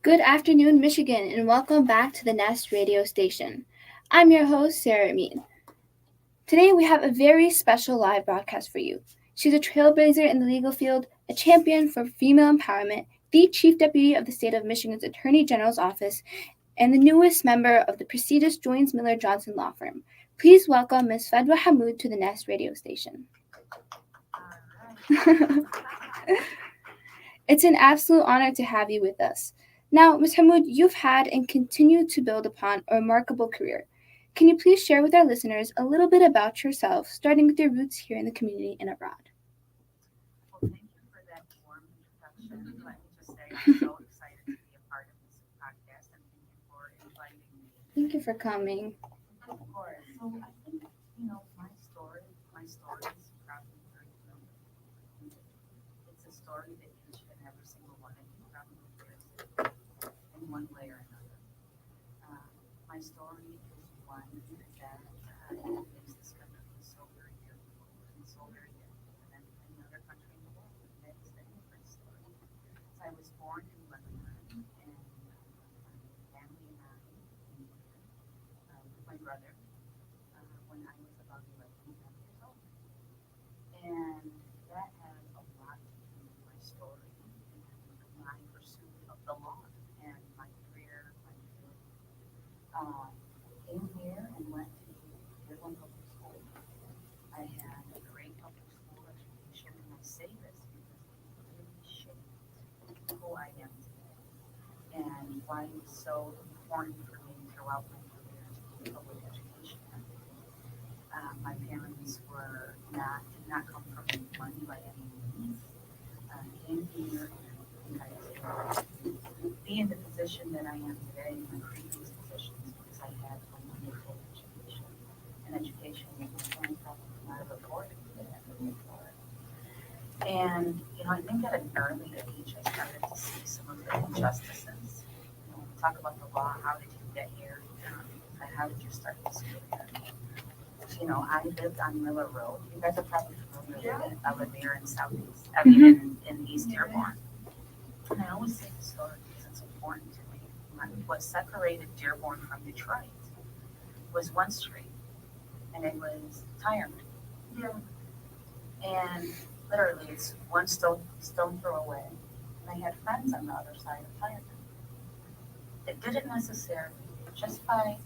Good afternoon, Michigan, and welcome back to the Nest radio station. I'm your host, Sarah Amin. Today we have a very special live broadcast for you. She's a trailblazer in the legal field, a champion for female empowerment, the Chief Deputy of the State of Michigan's Attorney General's Office, and the newest member of the prestigious Jones Miller Johnson law firm. Please welcome Ms. Fadwa Hammoud to the Nest radio station. It's an absolute honor to have you with us. Now, Ms. Hammoud, you've had and continue to build upon a remarkable career. Can you please share with our listeners a little bit about yourself, starting with your roots here in the community and abroad? Well, thank you for that warm introduction. Let me just say I'm so excited to be a part of this podcast and thank you for inviting me. Thank you for coming. Of course. So I think, my story is probably very familiar. It's a story that each and every single one of you probably hears in one way or another. My story is one that makes this country so very beautiful and so very different than any other country in the world. And that is the immigrant story. So I was born in Lebanon, and my family and I came here with my brother when I was about 11 years old. And that has a lot to do with my story and my pursuit of the law and my career, my field. Uh, Came here and went to Dearborn Public School. I had a great public school education, and I say this because it really shaped who I am today and why it was so important for me throughout my career to get public education. My parents did not come from money by any means. Came here and I was able to be in the position that I am today in my previous positions because I had a wonderful education. An education that my parents probably could not have afforded to have paid for it. And, I think at an early age, I started to see some of the injustices. Talk about the law, how did you get here? And how did you start this career? I lived on Miller Road. You guys are probably familiar with it. I live here in Southeast, in East Dearborn. And I always say the story because it's important to me. What separated Dearborn from Detroit was one street, and it was Tireman. Yeah. And literally, it's one stone throw away. And I had friends on the other side of Tireman. It didn't necessarily, just by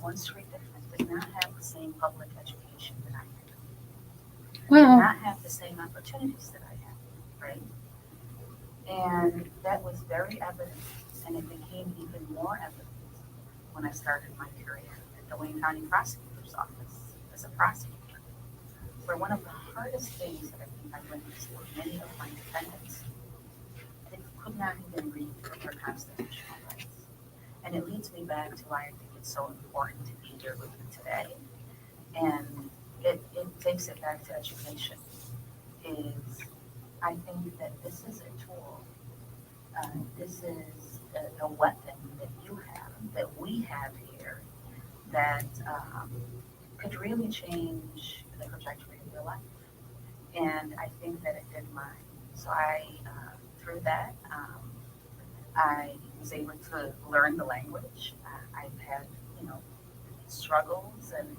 one street difference, did not have the same public education that I had. Did not have the same opportunities that I had, right? And that was very evident, and it became even more evident when I started my career at the Wayne County Prosecutor's Office as a prosecutor, where one of the hardest things that I think I witnessed were many of my defendants that could not even read their constitutional rights. And it leads me back to why I think it's so important to be here with you today. And it takes it back to education. Is I think that this is a tool. This is a weapon that you have, that we have here, that could really change the trajectory of your life. And I think that it did mine. So through that, I was able to learn the language. I've had, struggles and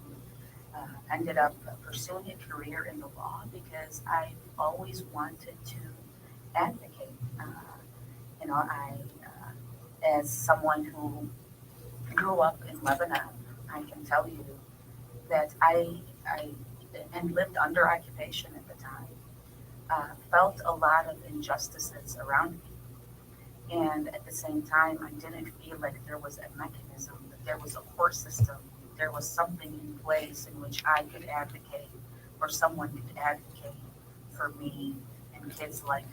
ended up pursuing a career in the law because I always wanted to advocate. As someone who grew up in Lebanon, I can tell you that I and lived under occupation at the time, felt a lot of injustices around me. And at the same time, I didn't feel like there was a mechanism, that there was a court system, there was something in place in which I could advocate or someone could advocate for me and kids like me.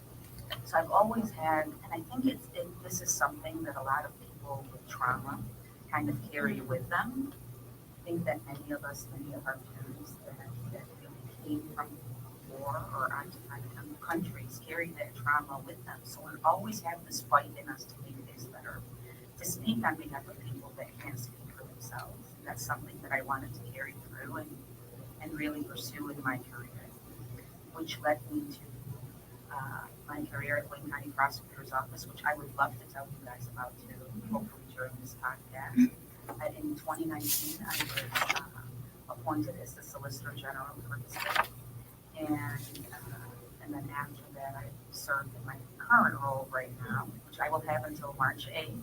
So I've always had, and I think this is something that a lot of people with trauma kind of carry with them. I think that many of our parents that really came from war or occupied countries carry that trauma with them. So we always have this fight in us to make things better, to speak on behalf of people that can't speak for themselves. And that's something that I wanted to carry through and really pursue in my career, which led me to my career at Wayne County Prosecutor's Office, which I would love to tell you guys about too, hopefully during this podcast. In 2019, I was appointed as the Solicitor General for the state. And then after that, I served in my current role right now, which I will have until March 8th,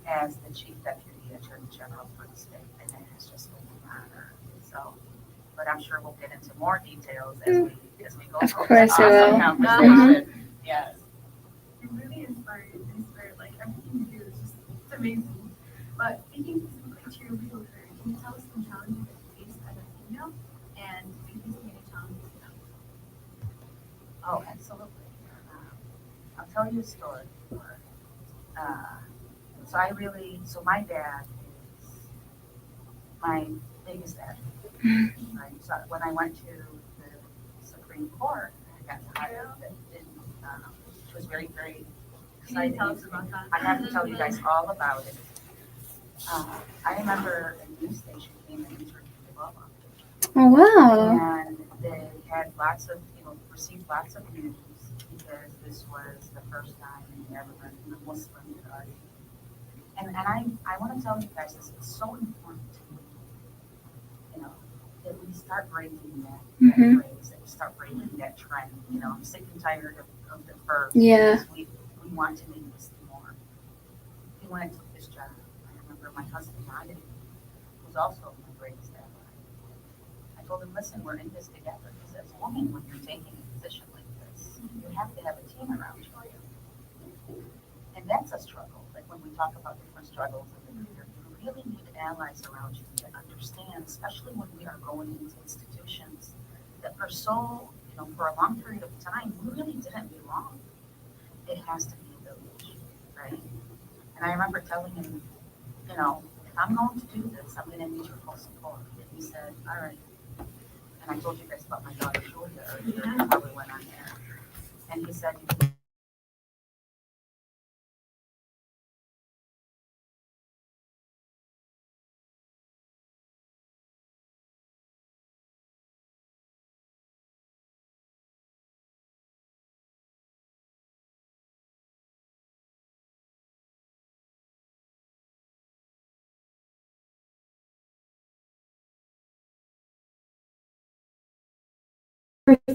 as the Chief Deputy Attorney General for the state. And that has just been an honor. So, but I'm sure we'll get into more details as we go Of through course this we awesome will. conversation. Yes. I'm really inspired. Like everything you do is just it's amazing. But speaking specifically to your legal career, can you tell us some challenges that you faced as a female and if you faced any challenges now? Oh, absolutely. I'll tell you a story. So my dad is my biggest advocate. Right? So when I went to the Supreme Court, I got tired of it. Which was very, very Can you exciting. tell us about that? I have to tell you guys all about it. I remember a news station came and interviewed the law office. Oh, wow. And they had received lots of news because this was the first time they ever been in a Muslim audience. And I want to tell you guys this, it's so important, that we start breaking that phrase, that we start breaking that trend. I'm sick and tired of the first. Yeah. We want to make this more. When I took this job, I remember my husband, Ryan, who's also my greatest ally. I told him, listen, we're in this together. Because as a woman, when you're taking a position like this, you have to have a team around you. And that's a struggle. Like when we talk about different struggles in the career, you really need allies around you to understand, especially when we are going into institutions that for for a long period of time, we really didn't belong. It has to be a village, right? And I remember telling him, if I'm going to do this, I'm going to need your full support. And he said, all right. And I told you guys about my daughter, Julia, earlier, and how we went on there. And he said,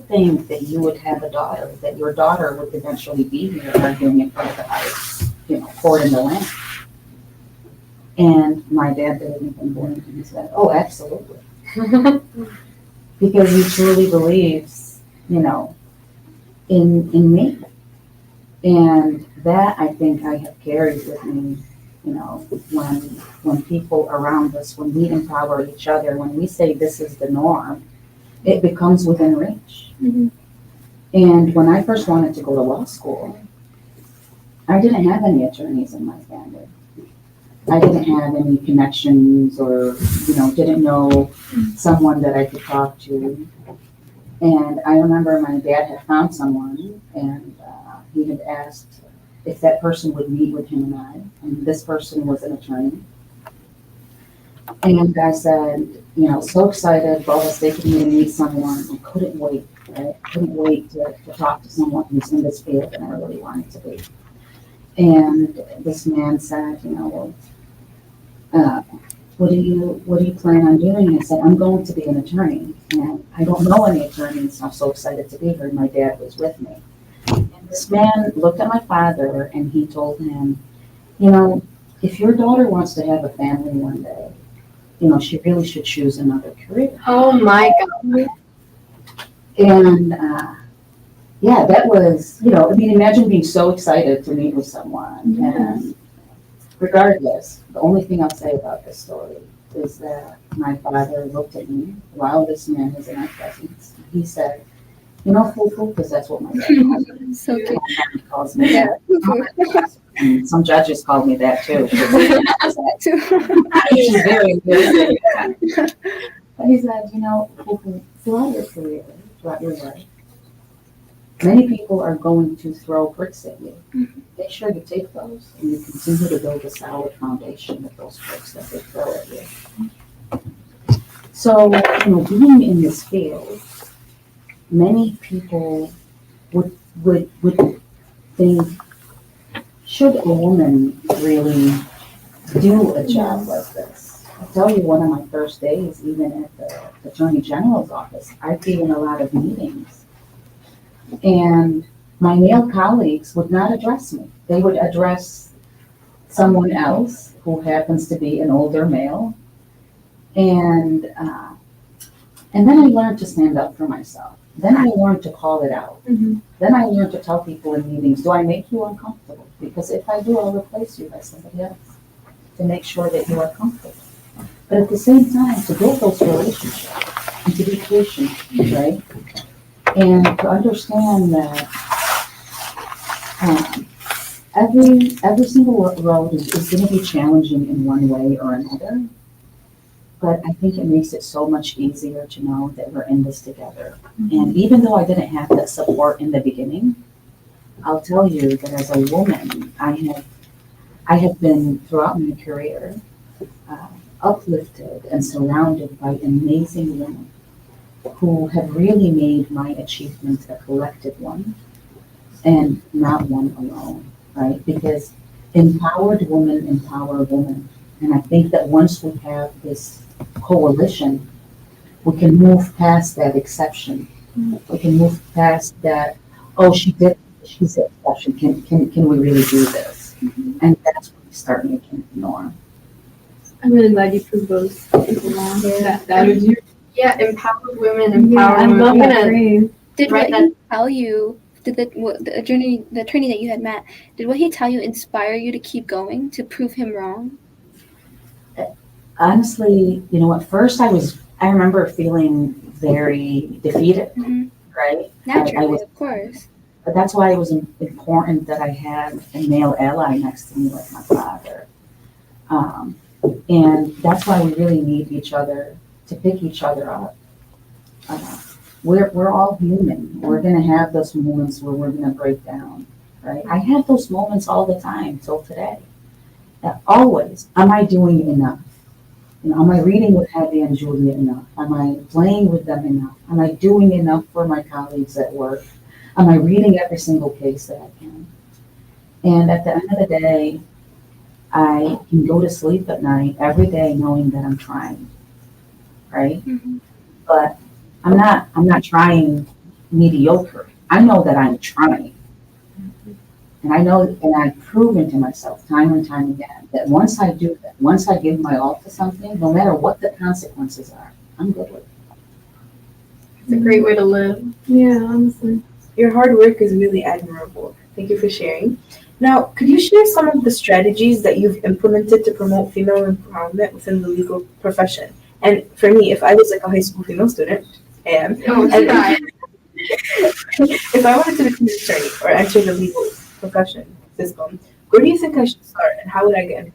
think that you would have a daughter, that your daughter would eventually be here arguing in front of the highest, court in the land. And my dad didn't even blink and he said, oh, absolutely. Because he truly believes, in me. And that I think I have carried with me, when people around us, when we empower each other, when we say this is the norm, it becomes within reach. Mm-hmm. And when I first wanted to go to law school, I didn't have any attorneys in my family. I didn't have any connections or, didn't know someone that I could talk to. And I remember my dad had found someone and he had asked if that person would meet with him and I. And this person was an attorney. And I said, so excited, Bob was taking me to meet someone. I couldn't wait, right? I couldn't wait to talk to someone who's in this field and I really wanted to be. And this man said, what do you plan on doing? I said, I'm going to be an attorney. And I don't know any attorneys. I'm so excited to be here. My dad was with me. And this man looked at my father and he told him, if your daughter wants to have a family one day, she really should choose another career. Oh my God. And that was, imagine being so excited to meet with someone. Yes. And regardless, the only thing I'll say about this story is that my father looked at me while this man was in our presence. He said, foo-foo, because that's what my dad calls me. So cute. He calls me that. And some judges called me that too. She's very good. But he said, throughout your career, throughout your life, many people are going to throw bricks at you. Make sure you take those and you continue to build a solid foundation with those bricks that they throw at you. So, being in this field, many people would would think, should a woman really do a job like this? I'll tell you, one of my first days, even at the Attorney General's office, I'd be in a lot of meetings. And my male colleagues would not address me. They would address someone else who happens to be an older male. And then I learned to stand up for myself. Then I learned to call it out. Mm-hmm. Then I learned to tell people in meetings, do I make you uncomfortable? Because if I do, I'll replace you by somebody else to make sure that you are comfortable. But at the same time, to build those relationships and to be patient, right? And to understand that every single road is going to be challenging in one way or another. But I think it makes it so much easier to know that we're in this together. Mm-hmm. And even though I didn't have that support in the beginning, I'll tell you that as a woman, I have been throughout my career uplifted and surrounded by amazing women who have really made my achievement a collective one and not one alone, right? Because empowered women empower women. And I think that once we have this coalition, we can move past that exception. We can move past that, oh, she's an exception. Can we really do this? Mm-hmm. And that's when we start making the norm. I'm really glad you proved those people wrong. That was your empowered women, empowered women. I love that phrase. Did what he tell you? Did the attorney that you had met? Did what he tell you inspire you to keep going, to prove him wrong? Honestly, at first I remember feeling very defeated, mm-hmm. right? Naturally, of course. But that's why it was important that I had a male ally next to me, like my father. And that's why we really need each other to pick each other up. We're all human. We're going to have those moments where we're going to break down, right? I have those moments all the time till today. Always. Am I doing enough? Am I reading with Hattie and Julia enough? Am I playing with them enough? Am I doing enough for my colleagues at work? Am I reading every single case that I can? And at the end of the day, I can go to sleep at night every day knowing that I'm trying, right? Mm-hmm. But I'm not trying mediocre. I know that I'm trying. And I know, and I've proven to myself time and time again that once I do that, once I give my all to something, no matter what the consequences are, I'm good with it. It's a great way to live. Yeah, honestly. Your hard work is really admirable. Thank you for sharing. Now, could you share some of the strategies that you've implemented to promote female empowerment within the legal profession? And for me, if I was like a high school female student, if I wanted to become an attorney or enter the legal profession system, where do you think I should start and how would I get in?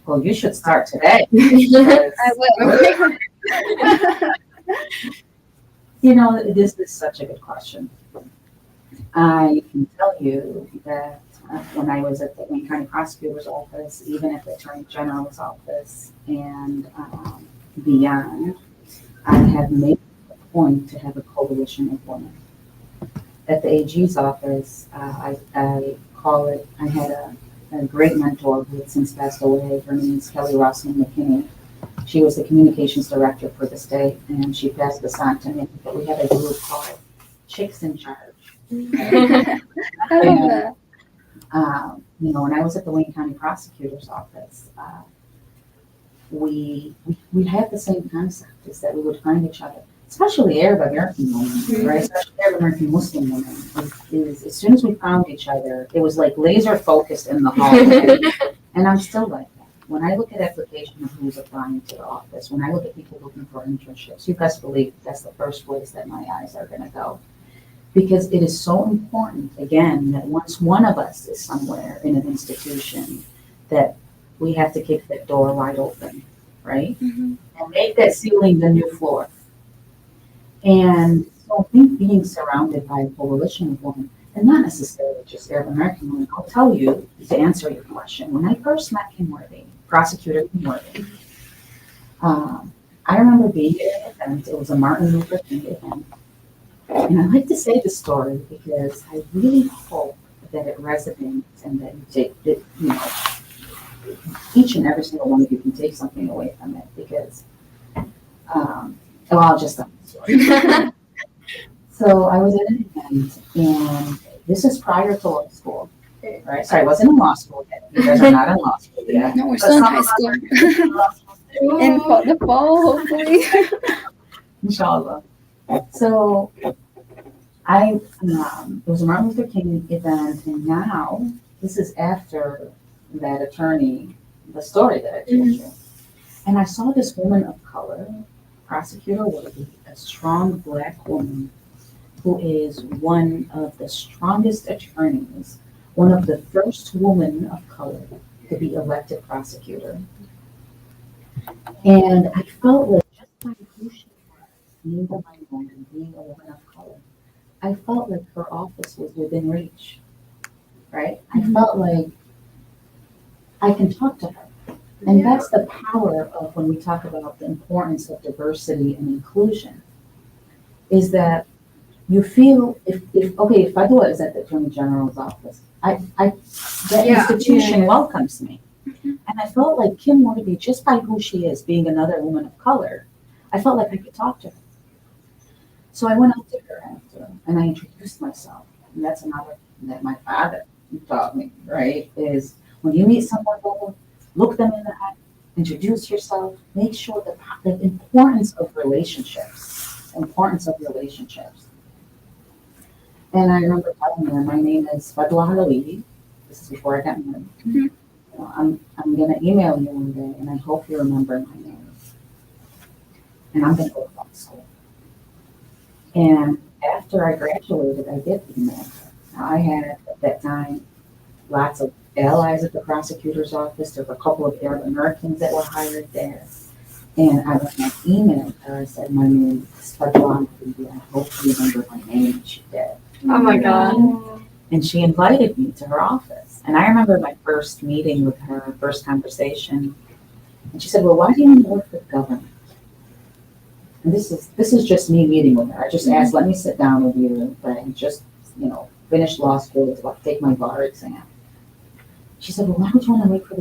Well, you should start today. I will. This is such a good question. I can tell you that when I was at the Wayne County Prosecutor's Office, even at the Attorney General's Office, and beyond, I have made a point to have a coalition of women. At the AG's office, I call it, I had a great mentor who had since passed away. Her name is Kelly Rossman McKinney. She was the communications director for the state, and she passed this on to me. But we had a group called Chicks in Charge. When I was at the Wayne County Prosecutor's Office, we had the same concept, is that we would find each other, especially Arab American women, mm-hmm. right? Especially Arab American Muslim women. Is as soon as we found each other, it was like laser focused in the hallway. And I'm still like that. When I look at application of who's applying to the office, when I look at people looking for internships, you best believe that's the first place that my eyes are going to go. Because it is so important, again, that once one of us is somewhere in an institution, that we have to kick that door wide open, right? Mm-hmm. And make that ceiling the new floor. And so I think being surrounded by a coalition of women, and not necessarily just Arab American women, I'll tell you, to answer your question, when I first met Kim Worthy, Prosecutor Kim Worthy, I remember being at an event. It was a Martin Luther King event. And I like to say the story because I really hope that it resonates and that you take that, you know, each and every single one of you can take something away from it because, well, I'll just tell the story. So I was at an event, and this is prior to law school, right? Sorry, I wasn't in law school yet. You guys are not in law school yet. No, we're But still in some high of us school. are in law school today. In the fall, hopefully. Inshallah. So it was a Martin Luther King event, and now this is after that attorney, the story that I told you. And I saw this woman of color, prosecutor Worthy, a strong Black woman who is one of the strongest attorneys, one of the first women of color to be elected prosecutor. And I felt like just by who she was, being a white woman, being a woman of color, I felt like her office was within reach, right? I felt like I can talk to her. And that's the power of when we talk about the importance of diversity and inclusion, is that you feel if Fadwa is at the Attorney General's office, that institution welcomes me. And I felt like Kim Worthy, just by who she is, being another woman of color, I felt like I could talk to her. So I went up to her after, and I introduced myself. And that's another thing that my father taught me, right? Is when you meet someone, look them in the eye, introduce yourself, make sure the importance of relationships, And I remember telling her, my name is Fadwa Hammoud. This is before I got married. Mm-hmm. I'm gonna email you one day, and I hope you remember my name. And I'm gonna go to law school. And after I graduated, I did email her. Now, I had at that time lots of allies at the prosecutor's office. There were a couple of Arab Americans that were hired there. And I emailed her. I said, my name is Fadwa Hammoud. I hope you remember my name. And she did. Oh my God. And she invited me to her office. And I remember my first meeting with her, first conversation. And she said, well, why do you want to work for the government? And this is just me meeting with her. I just asked, let me sit down with you. But I just, finished law school to take my bar exam. She said, well, why would you want to work for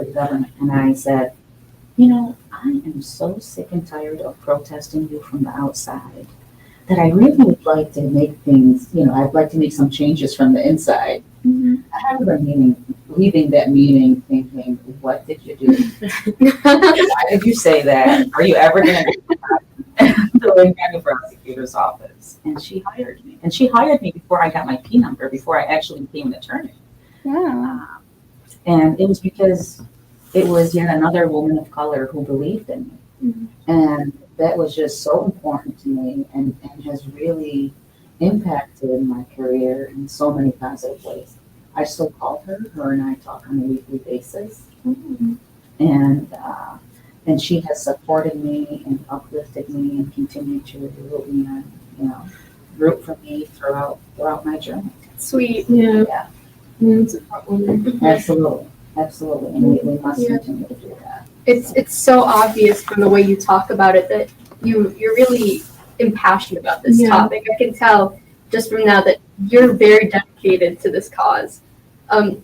the government? And I said, I am so sick and tired of protesting you from the outside that I really would like to make things, I'd like to make some changes from the inside. Mm-hmm. I remember leaving that meeting thinking, what did you do? Why did you say that? Are you ever going to the Lincoln County Prosecutor's Office? And she hired me. And she hired me before I got my P number, before I actually became an attorney. Wow. And it was because it was yet another woman of color who believed in me. Mm-hmm. And that was just so important to me and has really impacted my career in so many positive ways. I still call her and I talk on a weekly basis. Mm-hmm. And she has supported me and uplifted me and continued to root for me throughout my journey. Sweet. Yeah. It's a woman. Absolutely. And we must continue to do that. It's so obvious from the way you talk about it that you're really impassioned about this topic. I can tell just from now that you're very dedicated to this cause. In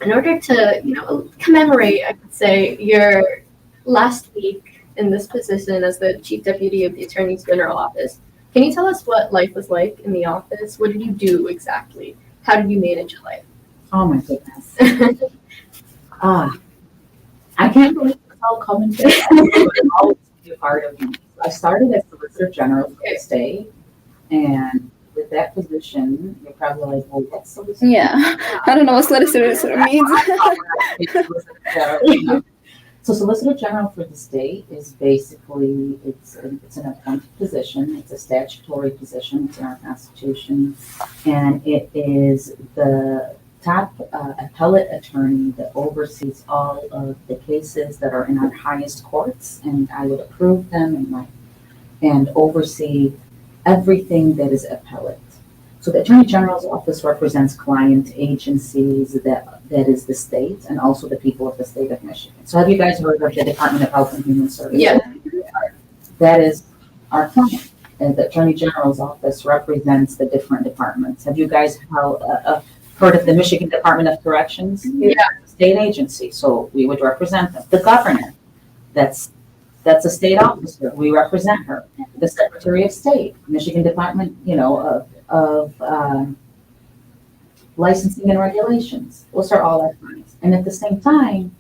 order to, commemorate, I could say, your last week in this position as the Chief Deputy of the Attorney General Office, can you tell us what life was like in the office? What did you do exactly? How did you manage your life? Oh my goodness. I can't believe it's all coming together. It's always be a part of me. I started as Solicitor General for the state, and with that position, you're probably like, well, what's Solicitor? Yeah, I don't know what Solicitor means. So Solicitor General for the state is basically, it's an appointed position. It's a statutory position. It's in our Constitution, and it is the top appellate attorney that oversees all of the cases that are in our highest courts, and I would approve them and oversee everything that is appellate. So the Attorney General's office represents client agencies that is the state and also the people of the state of Michigan. So have you guys heard of the Department of Health and Human Services? Yeah. That is our client. the Attorney General's office represents the different departments. Have you guys heard of the Michigan Department of Corrections? Yeah. State agency, so we would represent them. The governor, that's a state officer, we represent her. The Secretary of State, Michigan Department, of Licensing and Regulations, those are all our clients. And at the same time,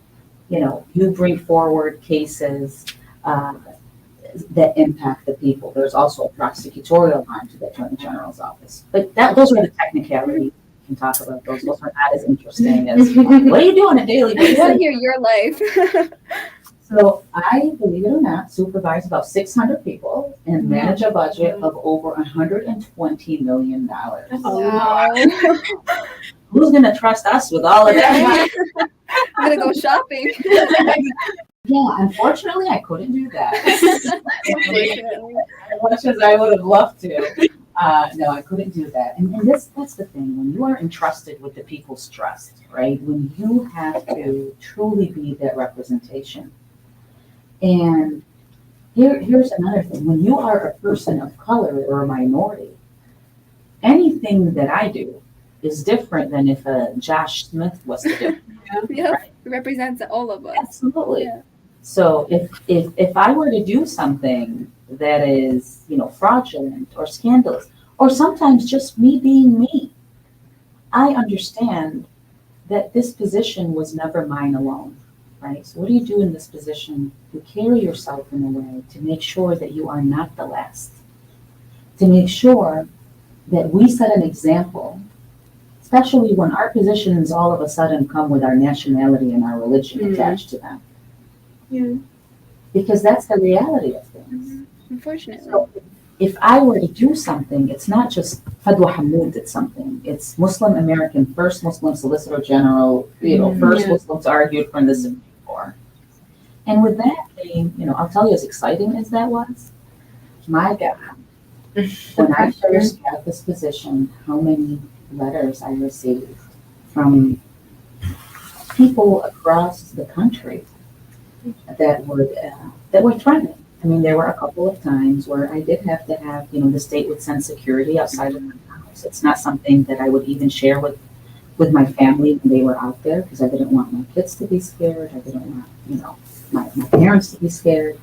you bring forward cases that impact the people. There's also a prosecutorial arm to the Attorney General's office. But those are the technicalities. We can talk about those. Those are not as interesting as what are you doing on a daily I want basis? to hear your life. So I, believe it or not, supervise about 600 people and manage a budget of over $120 million. Wow. Who's going to trust us with all of that? I'm going to go shopping. Yeah, unfortunately, I couldn't do that. Unfortunately. As much as I would have loved to. No, I couldn't do that. And that's the thing. When you are entrusted with the people's trust, right? When you have to truly be that representation. And here's another thing. When you are a person of color or a minority, anything that I do is different than if Josh Smith was to do. Yep. It represents all of us. Absolutely. Yeah. So if I were to do something that is, fraudulent or scandalous, or sometimes just me being me, I understand that this position was never mine alone, right? So what do you do in this position? You carry yourself in a way to make sure that you are not the last, to make sure that we set an example, especially when our positions all of a sudden come with our nationality and our religion attached to them. Yeah. Because that's the reality of things. Unfortunately. So if I were to do something, it's not just Fadwa Hammoud did something. It's Muslim American, first Muslim Solicitor General, first Muslims argued from the Supreme Court. And with that came, I'll tell you, as exciting as that was, my God, when I first got this position, how many letters I received from people across the country that were threatening. I mean, there were a couple of times where I did have to have, the state would send security outside of my house. It's not something that I would even share with my family when they were out there, because I didn't want my kids to be scared. I didn't want, my parents to be scared.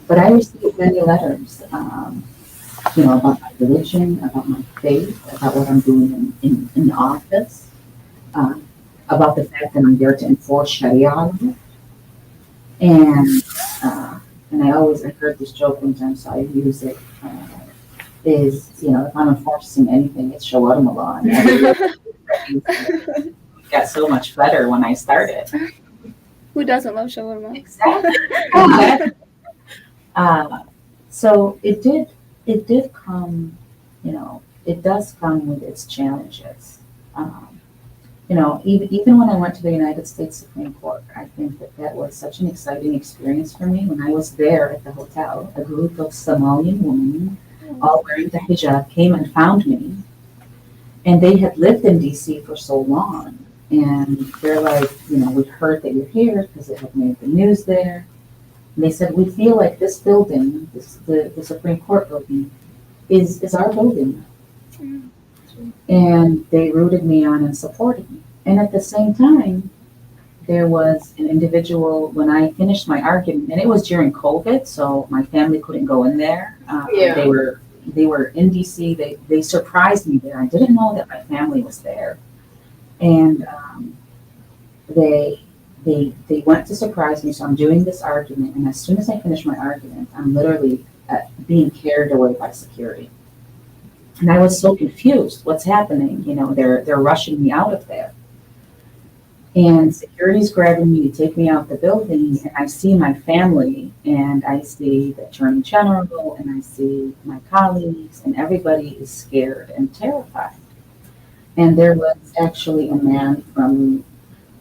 But I received many letters, about my religion, about my faith, about what I'm doing in the office, about the fact that I'm there to enforce Sharia law. And I heard this joke one time, so I use it, is, if I'm enforcing anything, it's shawarma law. And it got so much better when I started. Who doesn't love shawarma? Exactly. So it did come, it does come with its challenges. Even when I went to the United States Supreme Court, I think that was such an exciting experience for me. When I was there at the hotel, a group of Somalian women, all wearing the hijab, came and found me. And they had lived in DC for so long. And they're like, we heard that you're here because it had made the news there. And they said, we feel like this building, the Supreme Court building, is our building. And they rooted me on and supported me. And at the same time, there was an individual, when I finished my argument, and it was during COVID, so my family couldn't go in there. They were in DC. They surprised me there. I didn't know that my family was there. And they went to surprise me. So I'm doing this argument. And as soon as I finish my argument, I'm literally being carried away by security. And I was so confused. What's happening? They're rushing me out of there. And security's grabbing me to take me out the building. And I see my family, and I see the Attorney General, and I see my colleagues, and everybody is scared and terrified. And there was actually a man from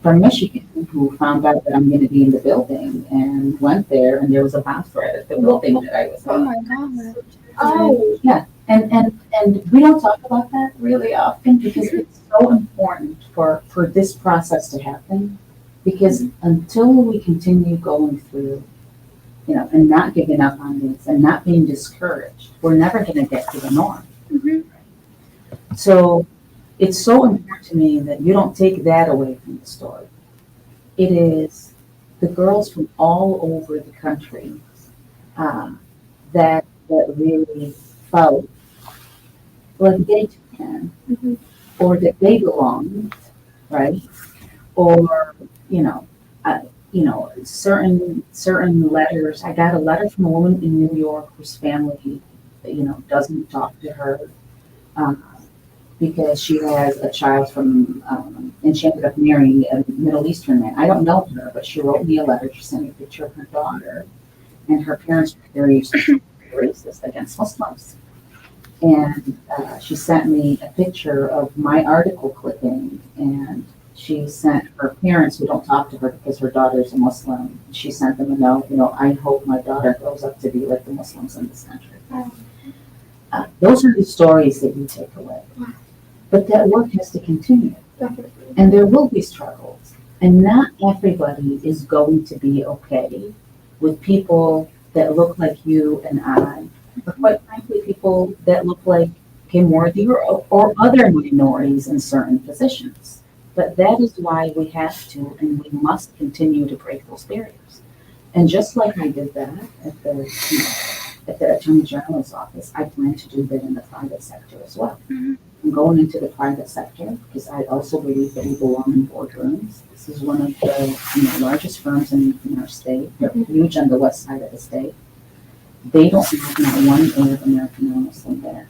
Michigan who found out that I'm going to be in the building and went there, and there was a bomb threat at the building that I was in. Oh my God. Oh. Yeah. And we don't talk about that really often because it's so important for this process to happen, because until we continue going through and not giving up on this and not being discouraged, we're never going to get to the norm. Mhm. So it's so important to me that you don't take that away from the story. It is the girls from all over the country that really felt like they too can, or that they belonged, right? Or you know, certain letters. I got a letter from a woman in New York whose family, doesn't talk to her um, because she has a child from, and she ended up marrying a Middle Eastern man. I don't know her, but she wrote me a letter. She sent me a picture of her daughter, and her parents were very racist against Muslims. And she sent me a picture of my article clipping, and she sent her parents who don't talk to her because her daughter's a Muslim. She sent them a note, I hope my daughter grows up to be like the Muslims in this country. Those are the stories that you take away. But that work has to continue. Definitely. And there will be struggles. And not everybody is going to be okay with people that look like you and I, or quite frankly, people that look like Kim Worthy or other minorities in certain positions. But that is why we have to and we must continue to break those barriers. And just like I did that at the Attorney General's office, I plan to do that in the private sector as well. I'm going into the private sector because I also believe that we belong in boardrooms. This is one of the largest firms in our state. They're huge on the west side of the state. They don't have not one Arab American or Muslim there.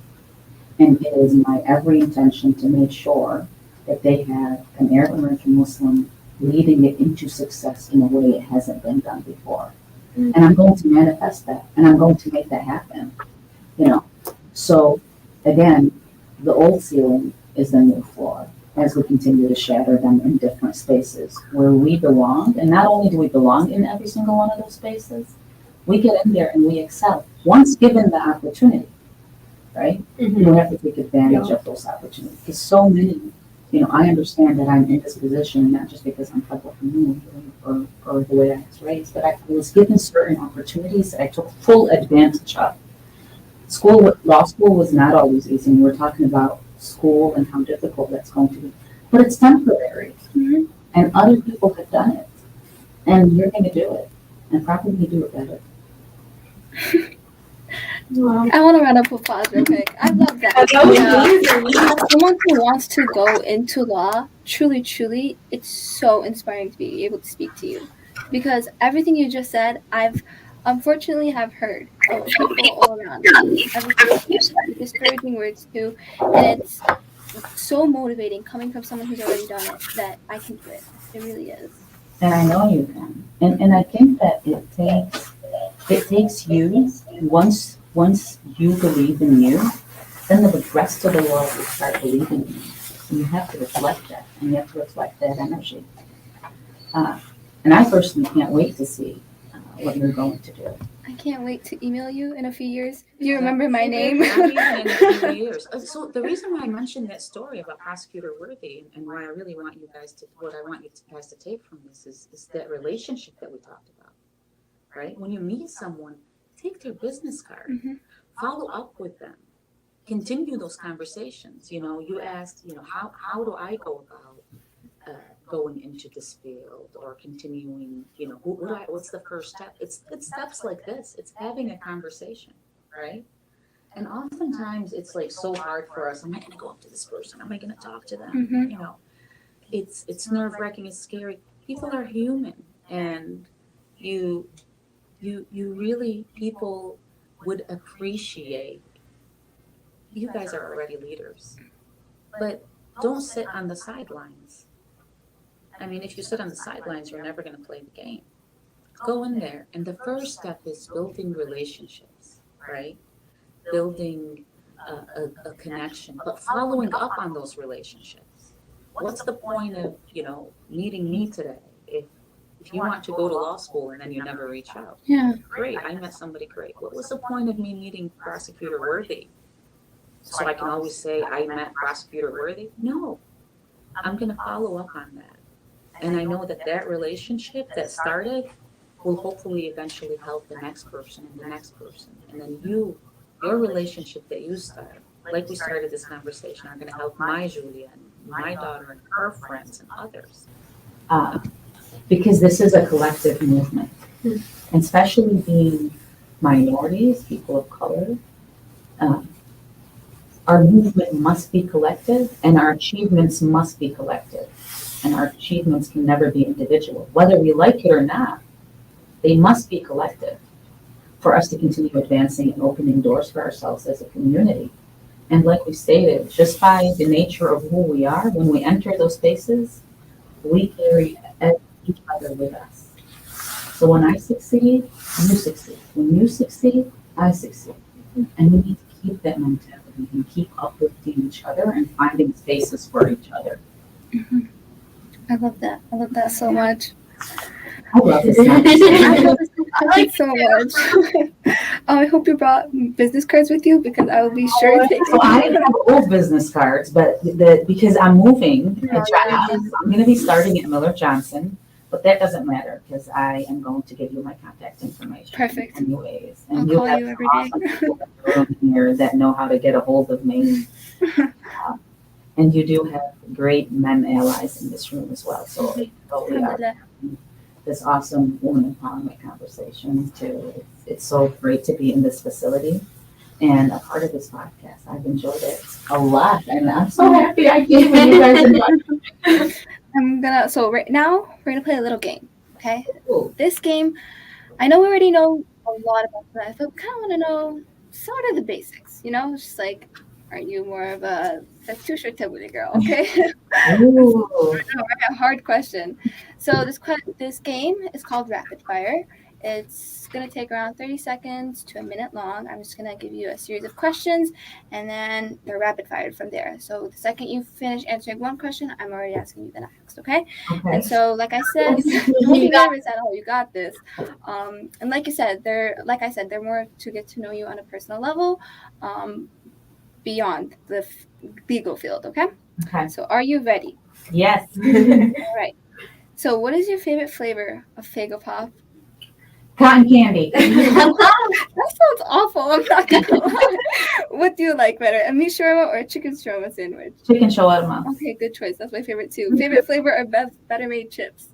And it is my every intention to make sure that they have an Arab American Muslim leading it into success in a way it hasn't been done before. And I'm going to manifest that, and I'm going to make that happen. So again, the old ceiling is the new floor as we continue to shatter them in different spaces where we belong. And not only do we belong in every single one of those spaces, we get in there and we excel once given the opportunity, right? You have to take advantage of those opportunities. Because so many, I understand that I'm in this position not just because I'm Fadwa Hammoud or the way I was raised, but I was given certain opportunities that I took full advantage of. Law school was not always easy. And we're talking about school and how difficult that's going to be. But it's temporary. And other people have done it. And you're going to do it. And probably do it better. I want to run up applause real quick. I love that. As someone who wants to go into law, truly, it's so inspiring to be able to speak to you. Because everything you just said, I've unfortunately have heard of people all around me. Everything discouraging words too. And it's so motivating coming from someone who's already done it that I can do it. It really is. And I know you can. And I think that it takes you once you believe in you, then the rest of the world will start believing in you. And you have to reflect that, and you have to reflect that energy. And I personally can't wait to see what you're going to do. I can't wait to email you in a few years. Do you remember my name? Not even in a few years. So the reason why I mentioned that story about Prosecutor Worthy and why I really want you guys what I want you guys to take from this is that relationship that we talked about, right? When you meet someone, take their business card, follow up with them, continue those conversations. You asked, how do I go about going into this field or continuing, what's the first step? It's steps like this. It's having a conversation, right? And oftentimes it's like so hard for us. Am I going to go up to this person? Am I going to talk to them? It's nerve-wracking. It's scary. People are human, and you really, people would appreciate. You guys are already leaders, but don't sit on the sidelines. I mean, if you sit on the sidelines, you're never going to play the game. Go in there. And the first step is building relationships, right? Building a connection, but following up on those relationships. What's the point of, meeting me today if you want to go to law school and then you never reach out? Yeah. Great, I met somebody great. What was the point of me meeting Prosecutor Worthy? So I can always say I met Prosecutor Worthy? No, I'm going to follow up on that. And I know that relationship that started will hopefully eventually help the next person and the next person. And then your relationship that you start, like we started this conversation, are going to help my Julia and my daughter and her friends and others. Because this is a collective movement, and especially being minorities, people of color, our movement must be collective and our achievements must be collective. And our achievements can never be individual. Whether we like it or not, they must be collective for us to continue advancing and opening doors for ourselves as a community. And like we stated, just by the nature of who we are, when we enter those spaces, we carry each other with us. So when I succeed, you succeed. When you succeed, I succeed. And we need to keep that mentality and keep uplifting each other and finding spaces for each other. Mm-hmm. I love that. I love that so much. I love this. I love this topic so much. I hope you brought business cards with you because I will be sure to take So I have old business cards, but because I'm moving jobs, I'm going to be starting at Miller Johnson, but that doesn't matter because I am going to give you my contact information. Perfect. Anyways, I'll and you'll call have you every awesome people in the room here that know how to get a hold of me. And you do have great men allies in this room as well. So we are having this awesome woman empowerment conversation too. It's so great to be in this facility and a part of this podcast. I've enjoyed it a lot, and I'm so happy I came when you guys invited me. So right now we're gonna play a little game. Okay. Cool. This game, I know we already know a lot about life, but we kind of want to know sort of the basics. You know, just like, are you more of a Fatouche or Tabbouleh girl? Okay. Ooh. A hard question. So this game is called Rapid Fire. It's going to take around 30 seconds to a minute long. I'm just going to give you a series of questions, and then they're rapid fired from there. So the second you finish answering one question, I'm already asking you the next, okay? And so, like I said, don't be nervous at all. You got this. And like I said, they're more to get to know you on a personal level, beyond the legal field, okay? Okay. So are you ready? Yes. All right. So what is your favorite flavor of Faygo Pop? Cotton candy. That sounds awful. I'm not gonna lie. What do you like better, a meat shawarma or a chicken shawarma sandwich? Chicken shawarma. Okay, good choice. That's my favorite too. Favorite flavor of Better Made chips?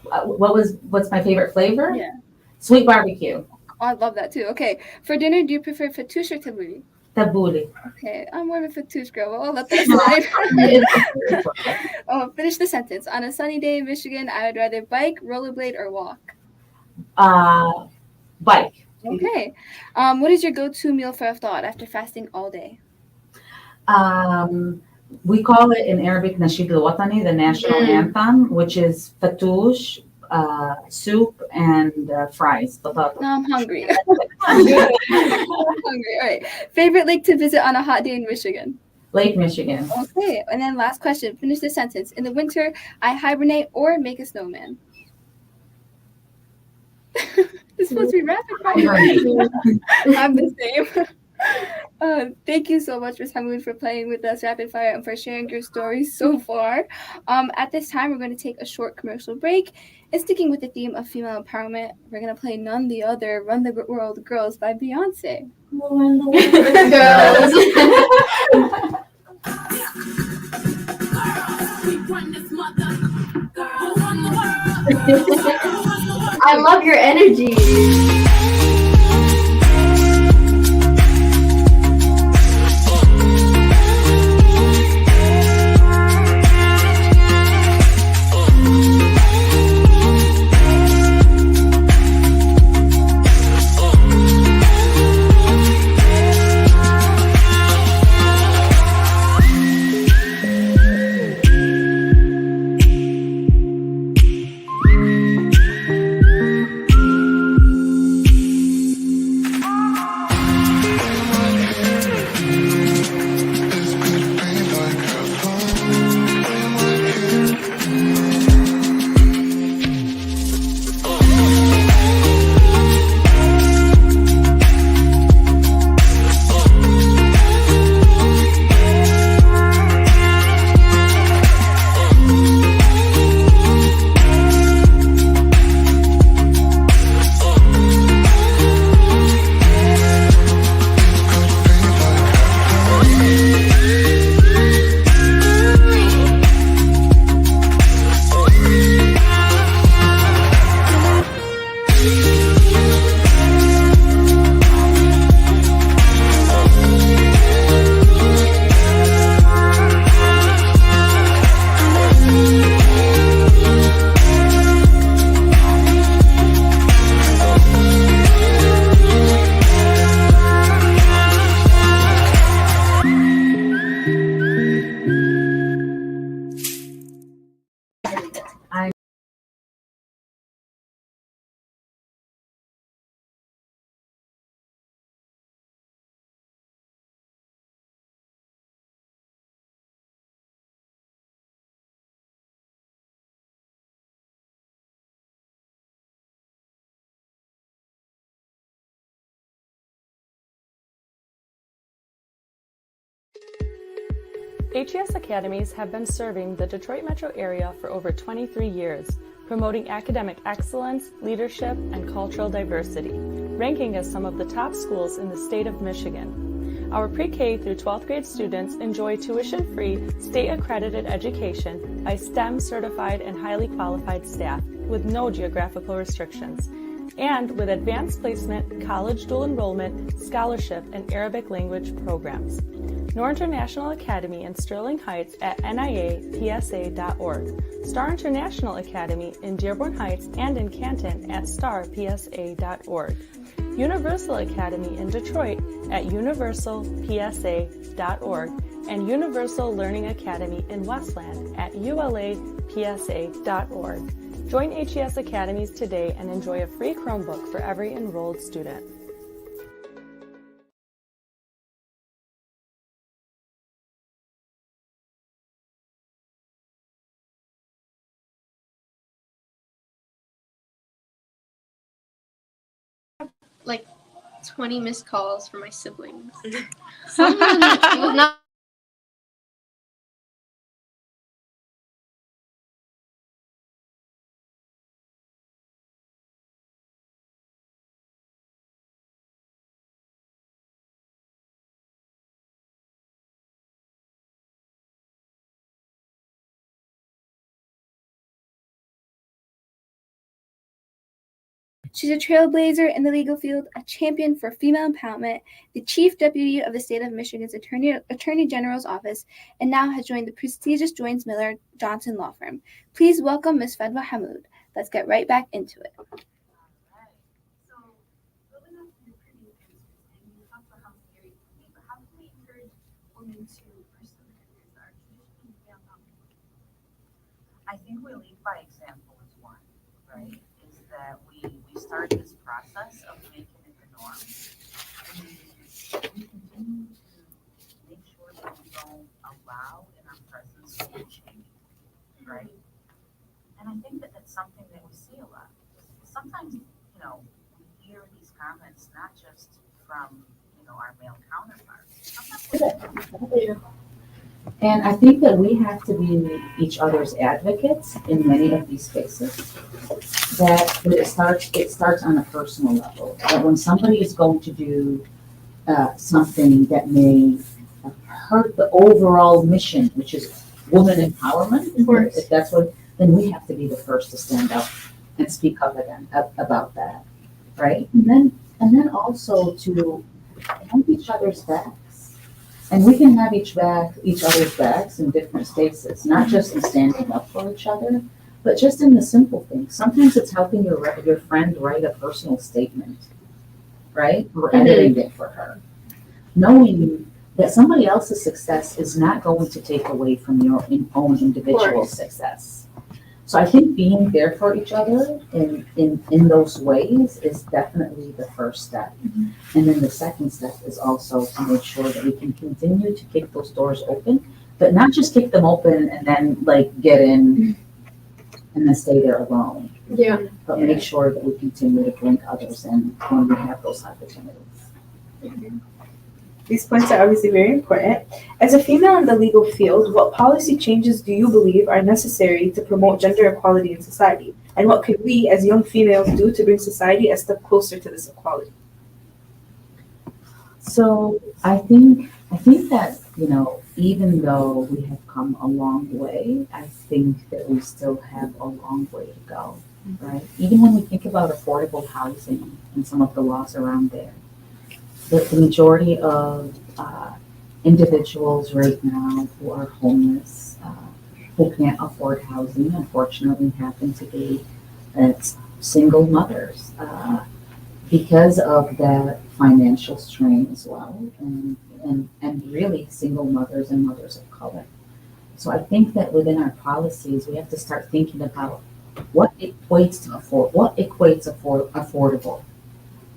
What's my favorite flavor? Yeah. Sweet barbecue. Oh, I love that too. Okay, for dinner, do you prefer Fatouche or Tabbouleh? Tabbouleh. Okay, I'm more of a Fatouche girl. Well, I'll let that slide. Finish the sentence. On a sunny day in Michigan, I would rather bike, rollerblade, or walk. Bike. Okay. What is your go-to meal for iftar after fasting all day? We call it in Arabic Nasheed al-Watani, the national anthem, which is fatouche, soup, and fries. Now I'm hungry. I'm hungry. All right. Favorite lake to visit on a hot day in Michigan? Lake Michigan. Okay. And then last question. Finish the sentence. In the winter, I hibernate or make a snowman. It's supposed to be rapid fire. I'm the same. Thank you so much, Ms. Hammoud, for playing with us rapid fire and for sharing your stories so far. At this time, we're going to take a short commercial break. And sticking with the theme of female empowerment, we're going to play none the other Run the World Girls by Beyonce. Run the world, girls. I love your energy. HES Academies have been serving the Detroit metro area for over 23 years, promoting academic excellence, leadership, and cultural diversity, ranking as some of the top schools in the state of Michigan. Our pre-K through 12th grade students enjoy tuition-free, state-accredited education by STEM certified and highly qualified staff with no geographical restrictions, and with advanced placement, college dual enrollment, scholarship, and Arabic language programs. Noor International Academy in Sterling Heights at niapsa.org, Star International Academy in Dearborn Heights and in Canton at starpsa.org, Universal Academy in Detroit at universalpsa.org, and Universal Learning Academy in Westland at ulapsa.org. Join HES Academies today and enjoy a free Chromebook for every enrolled student. Like 20 missed calls from my siblings. Someone was not She's a trailblazer in the legal field, a champion for female empowerment, the Chief Deputy of the State of Michigan's Attorney General's Office, and now has joined the prestigious Jones Miller Johnson law firm. Please welcome Ms. Fadwa Hammoud. Let's get right back into it. All right. So, building up from your previous answers, and you talked about how scary it can be, but how can we encourage women to pursue careers that are traditionally male dominated? I think we lead by example is one, right? Is that we start this process of making it the norm. And we continue to make sure that we don't allow in our presence change, right? And I think that that's something that we see a lot. Sometimes, we hear these comments not just from, our male counterparts. And I think that we have to be each other's advocates in many of these spaces. That it starts on a personal level. That when somebody is going to do something that may hurt the overall mission, which is woman empowerment, Of course. if that's what, then we have to be the first to stand up and speak up again about that, right? And then also to have each other's backs. And we can have each other's backs in different spaces, not just in standing up for each other, but just in the simple things. Sometimes it's helping your friend write a personal statement, right? Or editing it for her. Knowing that somebody else's success is not going to take away from your own individual success. So I think being there for each other in those ways is definitely the first step. Mm-hmm. And then the second step is also to make sure that we can continue to kick those doors open, but not just kick them open and then get in and then stay there alone. Yeah. But make sure that we continue to bring others in when we have those opportunities. These points are obviously very important. As a female in the legal field, what policy changes do you believe are necessary to promote gender equality in society? And what could we, as young females, do to bring society a step closer to this equality? So I think that, even though we have come a long way, I think that we still have a long way to go, right? Even when we think about affordable housing and some of the laws around there, the majority of individuals right now who are homeless, who can't afford housing, unfortunately happen to be single mothers because of that financial strain as well, and really single mothers and mothers of color. So I think that within our policies, we have to start thinking about what equates affordable,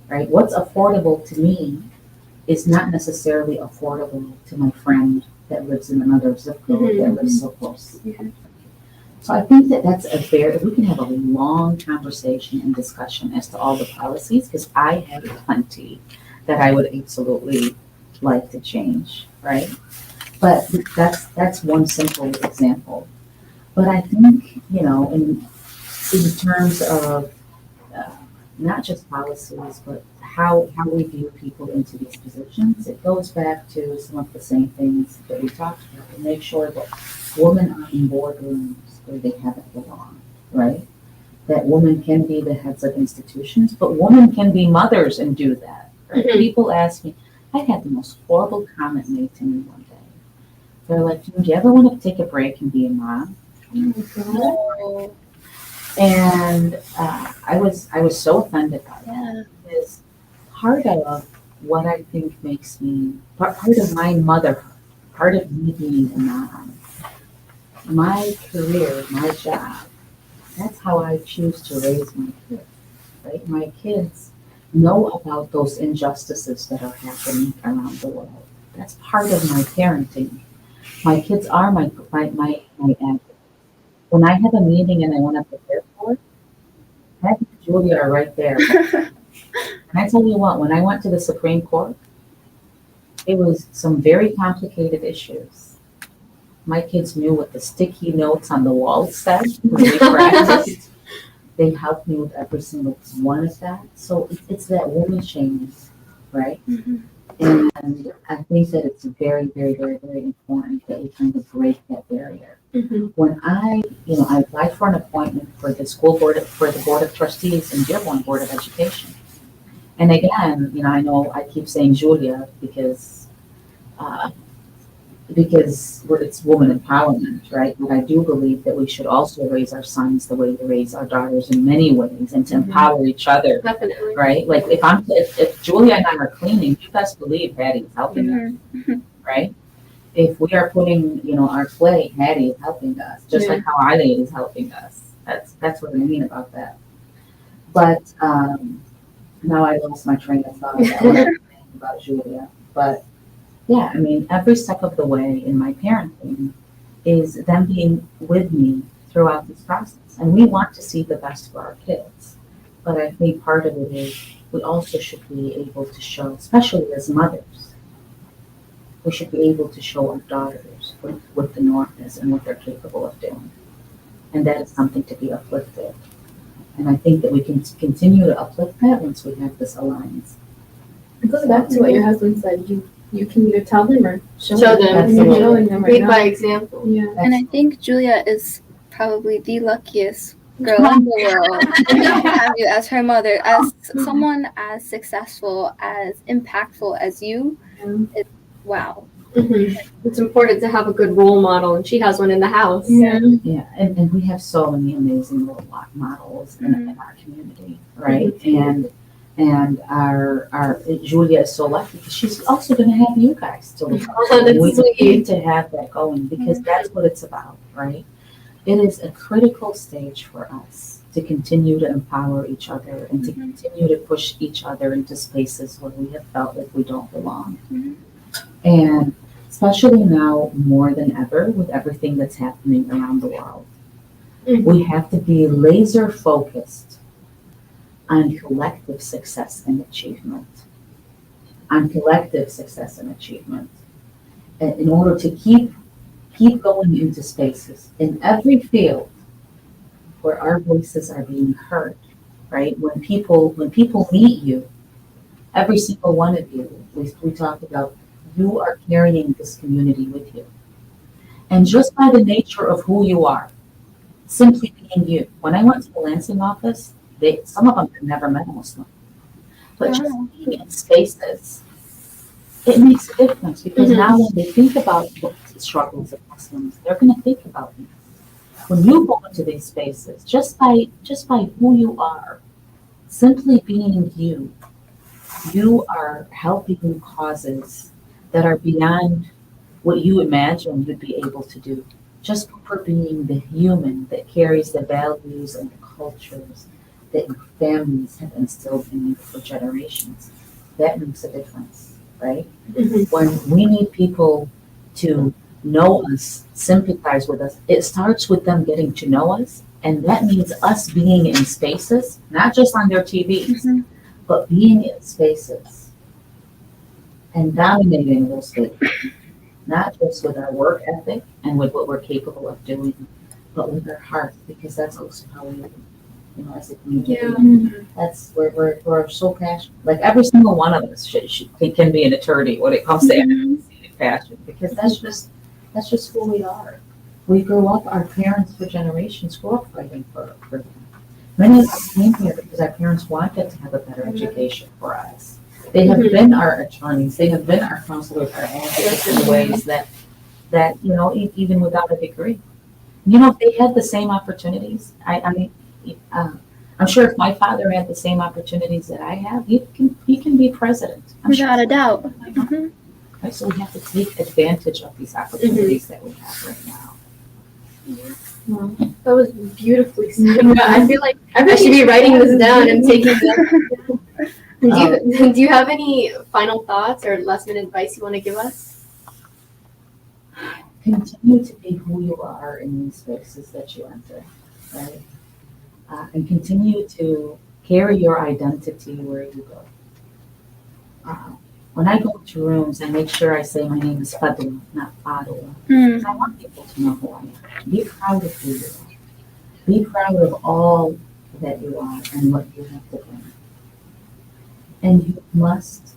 right? What's affordable to me is not necessarily affordable to my friend that lives in another zip code that lives so close. Mm-hmm. So I think that that's we can have a long conversation and discussion as to all the policies, because I have plenty that I would absolutely like to change, right? But that's one simple example. But I think, in terms of not just policies, but how we view people into these positions, it goes back to some of the same things that we talked about, to make sure that women are in boardrooms where they haven't belonged, right? That women can be the heads of institutions, but women can be mothers and do that, right? Mhm. People ask me, I had the most horrible comment made to me one day. They're like, do you ever want to take a break and be a mom? No. And I was so offended by that. Yeah. Because part of what I think makes me part of my motherhood, part of me being a mom, my career, my job, that's how I choose to raise my kids, right? My kids know about those injustices that are happening around the world. That's part of my parenting. My kids are my advocate. When I have a meeting and I want to prepare for it, Patty and Julia are right there. And I tell you what, when I went to the Supreme Court, it was some very complicated issues. My kids knew what the sticky notes on the wall said when we practiced. They helped me with every single one of that. So it's that woman shaming, right? Mhm. And I think that it's very, very, very, very important that we kind of break that barrier. Mhm. When I applied for an appointment for the Board of Trustees in Dearborn Board of Education. And again, I know I keep saying Julia uh, because it's woman empowerment, right? But I do believe that we should also raise our sons the way we raise our daughters in many ways, and to empower each other, Definitely. right? Like if Julia and I are cleaning, you best believe Patty is helping us, Mhm. right? If we are putting, our plate, Hattie is helping us, just like how our lady is helping us. That's what I mean about that. But now I lost my train of thought about what I was saying about Julia. But yeah, I mean, every step of the way in my parenting is them being with me throughout this process. And we want to see the best for our kids. But I think part of it is we also should be able to show, especially as mothers, we should be able to show our daughters what the norm is and what they're capable of doing. And that is something to be uplifted. And I think that we can continue to uplift that once we have this alliance. It goes back to what your husband said. You can either tell them or show them. Absolutely. You're showing them right Lead now. by example. Yeah. And I think Julia is probably the luckiest girl in the world to have you as her mother, as someone as successful, as impactful as you. Wow. Mhm. It's important to have a good role model, and she has one in the house. Yeah. Yeah, and we have so many amazing role models in our community, right? And our Julia is so lucky because she's also going to have you guys to look up to. That's We sweet. need to have that going because that's what it's about, right? It is a critical stage for us to continue to empower each other and to continue to push each other into spaces where we have felt like we don't belong. And especially now more than ever with everything that's happening around the world, we have to be laser focused on collective success and achievement. In order to keep going into spaces in every field where our voices are being heard, right? When people meet you, every single one of you, we talk about, you are carrying this community with you. And just by the nature of who you are, simply being you. When I went to the Lansing office, some of them had never met a Muslim. But just being in spaces, it makes a difference because now when they think about the struggles of Muslims, they're going to think about you. When you go into these spaces, just by who you are, simply being you, you are helping causes that are beyond what you imagine you'd be able to do. Just for being the human that carries the values and the cultures that your families have instilled in you for generations. That makes a difference, right? When we need people to know us, sympathize with us, it starts with them getting to know us. And that means us being in spaces, not just on their TVs, but being in spaces and dominating those spaces not just with our work ethic and with what we're capable of doing, but with our heart, because that's also how we, as a community, that's where we're so passionate. Like every single one of us can be an attorney when it comes to passion, because that's just who we are. We grew up, our parents for generations grew up fighting for them. Many of us came here because our parents wanted to have a better education for us. They have been our attorneys, they have been our counselors, our advocates in ways that even without a degree. If they had the same opportunities, I'm sure if my father had the same opportunities that I have, he can be president. Without a doubt. Right, so we have to take advantage of these opportunities that we have right now. That was beautifully said. I feel like I should be writing this down and taking it. Do you have any final thoughts or last minute advice you want to give us? Continue to be who you are in these spaces that you enter, right? And continue to carry your identity where you go. When I go to rooms, I make sure I say my name is Fadwa, not Fadwa. I want people to know who I am. Be proud of who you are. Be proud of all that you are and what you have to bring. And you must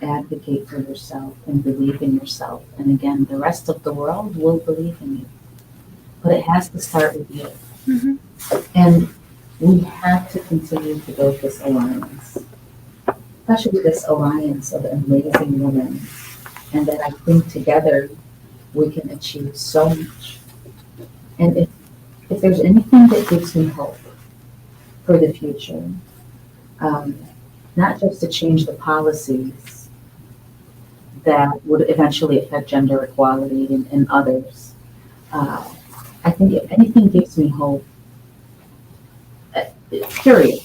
advocate for yourself and believe in yourself. And again, the rest of the world will believe in you. But it has to start with you. And we have to continue to build this alliance, especially this alliance of amazing women, and that I think together we can achieve so much. And if there's anything that gives me hope for the future, not just to change the policies that would eventually affect gender equality and others, I think if anything gives me hope, period,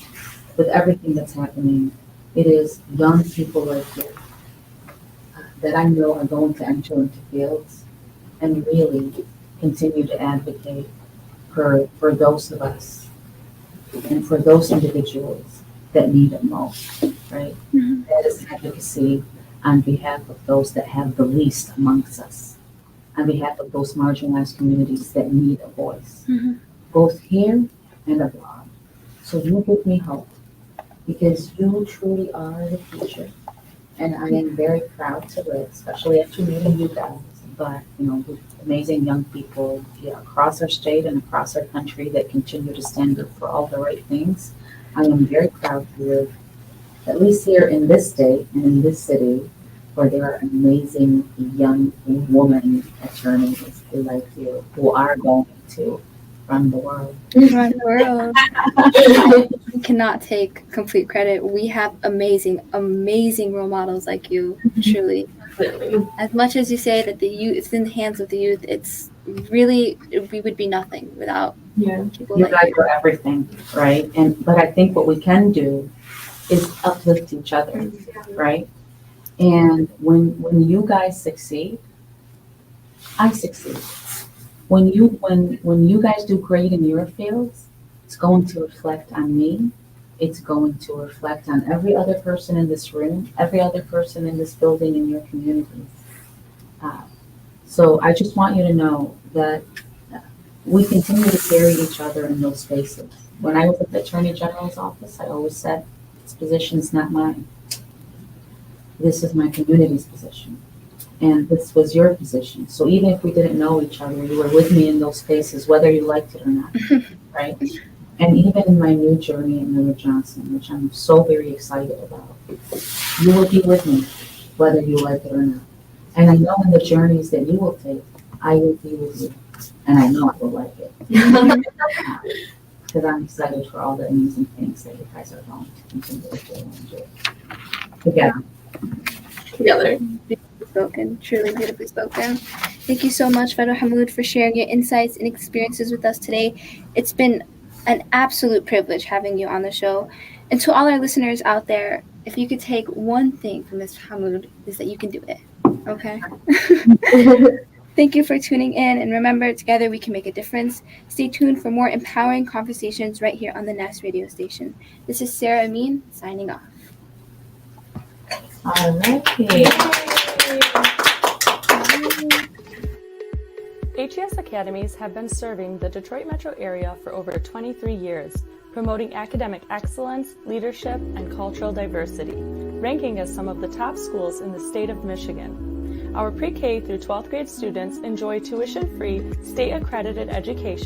with everything that's happening, it is young people like you that I know are going to enter into fields and really continue to advocate for those of us and for those individuals that need it most, right? That is advocacy on behalf of those that have the least amongst us, on behalf of those marginalized communities that need a voice, both here and abroad. So you give me hope, because you truly are the future. And I am very proud to live, especially after meeting you guys, but with amazing young people across our state and across our country that continue to stand up for all the right things. I am very proud to live, at least here in this state and in this city, where there are amazing young women attorneys like you who are going to run the world. Run the world. We cannot take complete credit. We have amazing role models like you, truly. As much as you say that the youth, it's in the hands of the youth, it's really, we would be nothing without people You like guys you. are everything, right? But I think what we can do is uplift each other, right? And when you guys succeed, I succeed. When you guys do great in your fields, it's going to reflect on me. It's going to reflect on every other person in this room, every other person in this building, in your communities. So I just want you to know that we continue to carry each other in those spaces. When I was at the Attorney General's office, I always said, this position is not mine. This is my community's position. And this was your position. So even if we didn't know each other, you were with me in those spaces, whether you liked it or not, right? And even in my new journey in Miller Johnson, which I'm so very excited about, you will be with me, whether you like it or not. And I know in the journeys that you will take, I will be with you. And I know I will like it. Because I'm excited for all the amazing things that you guys are going to continue to do and do together. Beautifully spoken, truly beautifully spoken. Thank you so much, Fadwa Hammoud, for sharing your insights and experiences with us today. It's been an absolute privilege having you on the show. And to all our listeners out there, if you could take one thing from Ms. Hammoud, is that you can do it. Okay? Thank you for tuning in, and remember, together we can make a difference. Stay tuned for more empowering conversations right here on the Nest radio station. This is Sarah Amin signing off. All right. HES Academies have been serving the Detroit metro area for over 23 years, promoting academic excellence, leadership, and cultural diversity, ranking as some of the top schools in the state of Michigan. Our pre-K through 12th grade students enjoy tuition-free, state-accredited education